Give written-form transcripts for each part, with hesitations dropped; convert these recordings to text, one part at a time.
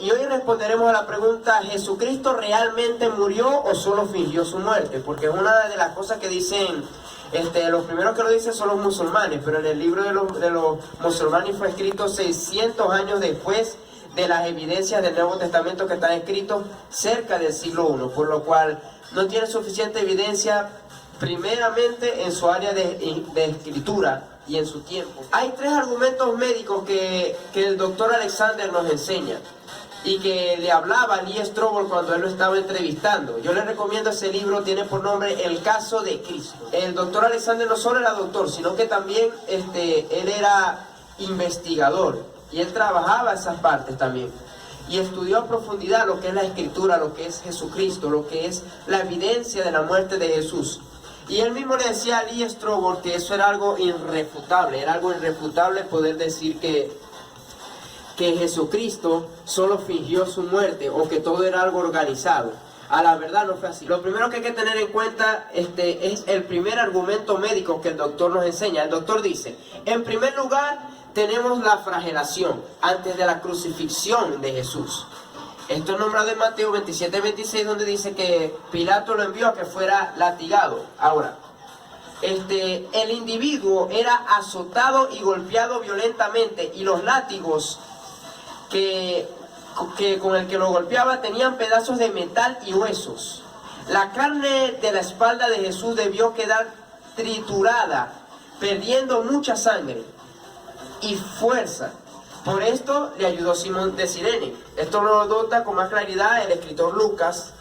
Y hoy responderemos a la pregunta: ¿Jesucristo realmente murió o solo fingió su muerte? Porque es una de las cosas que dicen, los primeros que lo dicen son los musulmanes, pero en el libro de los musulmanes fue escrito 600 años después de las evidencias del Nuevo Testamento, que están escritos cerca del siglo I, por lo cual no tiene suficiente evidencia primeramente en su área de escritura y en su tiempo. Hay tres argumentos médicos que el doctor Alexander nos enseña y que le hablaba a Lee Strobel cuando él lo estaba entrevistando. Yo le recomiendo ese libro, tiene por nombre El caso de Cristo. El doctor Alexander no solo era doctor, sino que también él era investigador y él trabajaba esas partes también. Y estudió a profundidad lo que es la Escritura, lo que es Jesucristo, lo que es la evidencia de la muerte de Jesús. Y él mismo le decía a Lee Strobel que eso era algo irrefutable poder decir que Jesucristo solo fingió su muerte o que todo era algo organizado. A la verdad no fue así. Lo primero que hay que tener en cuenta es el primer argumento médico que el doctor nos enseña. El doctor dice, en primer lugar, tenemos la flagelación antes de la crucifixión de Jesús. Esto es nombrado en Mateo 27-26, donde dice que Pilato lo envió a que fuera latigado. Ahora, el individuo era azotado y golpeado violentamente, y los látigos que con el que lo golpeaba tenían pedazos de metal y huesos. La carne de la espalda de Jesús debió quedar triturada, perdiendo mucha sangre y fuerza. Por esto le ayudó Simón de Cirene. Esto lo nota con más claridad el escritor Lucas,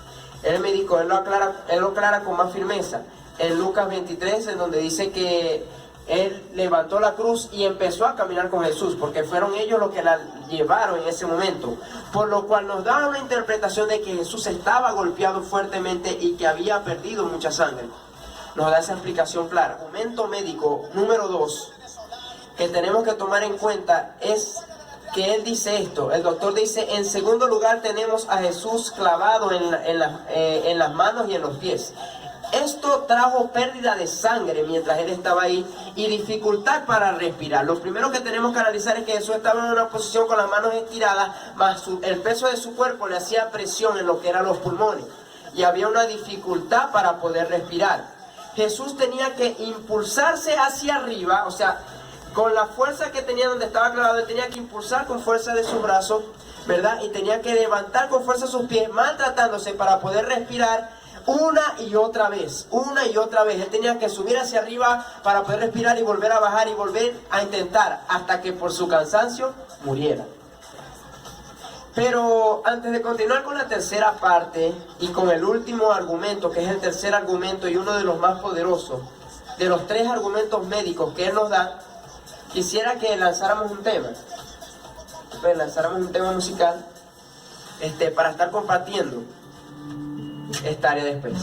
el médico. Él lo aclara con más firmeza en Lucas 23, en donde dice que él levantó la cruz y empezó a caminar con Jesús, porque fueron ellos los que la llevaron en ese momento, por lo cual nos da una interpretación de que Jesús estaba golpeado fuertemente y que había perdido mucha sangre. Nos da esa explicación clara. Argumento médico número 2 que tenemos que tomar en cuenta es que él dice esto. El doctor dice, en segundo lugar tenemos a Jesús clavado en las manos y en los pies. Esto trajo pérdida de sangre mientras él estaba ahí y dificultad para respirar. Lo primero que tenemos que analizar es que Jesús estaba en una posición con las manos estiradas, más el peso de su cuerpo le hacía presión en lo que eran los pulmones y había una dificultad para poder respirar. Jesús tenía que impulsarse hacia arriba, o sea, con la fuerza que tenía donde estaba clavado, él tenía que impulsar con fuerza de sus brazos, ¿verdad? Y tenía que levantar con fuerza sus pies, maltratándose para poder respirar una y otra vez. Él tenía que subir hacia arriba para poder respirar y volver a bajar y volver a intentar hasta que por su cansancio muriera. Pero antes de continuar con la tercera parte y con el último argumento, que es el tercer argumento y uno de los más poderosos de los tres argumentos médicos que él nos da, quisiera que lanzáramos un tema. Lanzáramos un tema musical para estar compartiendo esta área de después.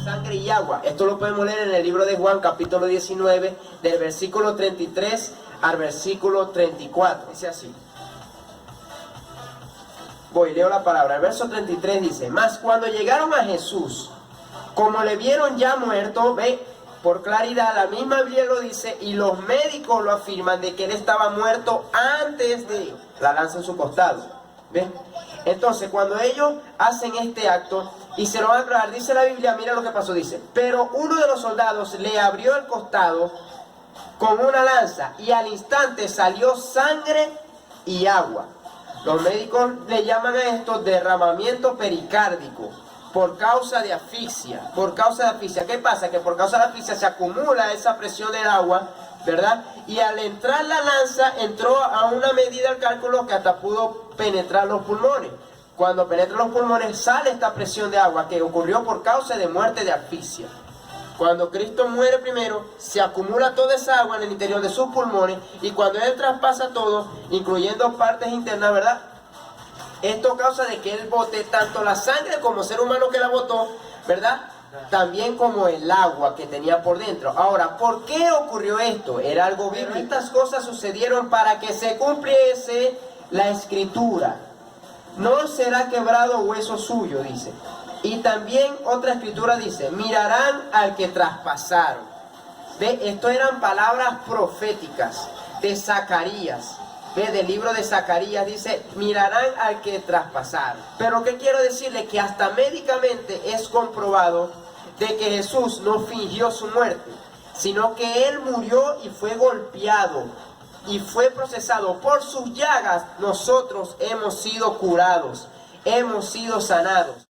Sangre y agua. Esto lo podemos leer en el libro de Juan, capítulo 19, del versículo 33 al versículo 34. Dice así. Leo la palabra. El verso 33 dice, mas cuando llegaron a Jesús, como le vieron ya muerto, ve, por claridad, la misma Biblia lo dice, y los médicos lo afirman de que él estaba muerto antes de la lanza en su costado. ¿Ven? Entonces, cuando ellos hacen este acto y se lo van a aclarar, dice la Biblia, mira lo que pasó, dice, pero uno de los soldados le abrió el costado con una lanza y al instante salió sangre y agua. Los médicos le llaman a esto derramamiento pericárdico por causa de asfixia. ¿Qué pasa? Que por causa de la asfixia se acumula esa presión del agua, ¿verdad? Y al entrar la lanza entró a una medida del cálculo que hasta pudo penetrar los pulmones. Cuando penetra los pulmones sale esta presión de agua que ocurrió por causa de muerte de asfixia. Cuando Cristo muere primero, se acumula toda esa agua en el interior de sus pulmones y cuando Él traspasa todo, incluyendo partes internas, ¿verdad? Esto causa de que Él bote tanto la sangre como ser humano que la botó, ¿verdad? También como el agua que tenía por dentro. Ahora, ¿por qué ocurrió esto? Era algo bíblico. Estas cosas sucedieron para que se cumpliese la Escritura. No será quebrado hueso suyo, dice. Y también otra escritura dice, mirarán al que traspasaron. ¿Ve? Esto eran palabras proféticas de Zacarías. Ve, del libro de Zacarías dice, mirarán al que traspasaron. Pero ¿qué quiero decirle? Que hasta médicamente es comprobado de que Jesús no fingió su muerte, sino que Él murió y fue golpeado y fue procesado. Por sus llagas nosotros hemos sido curados, hemos sido sanados.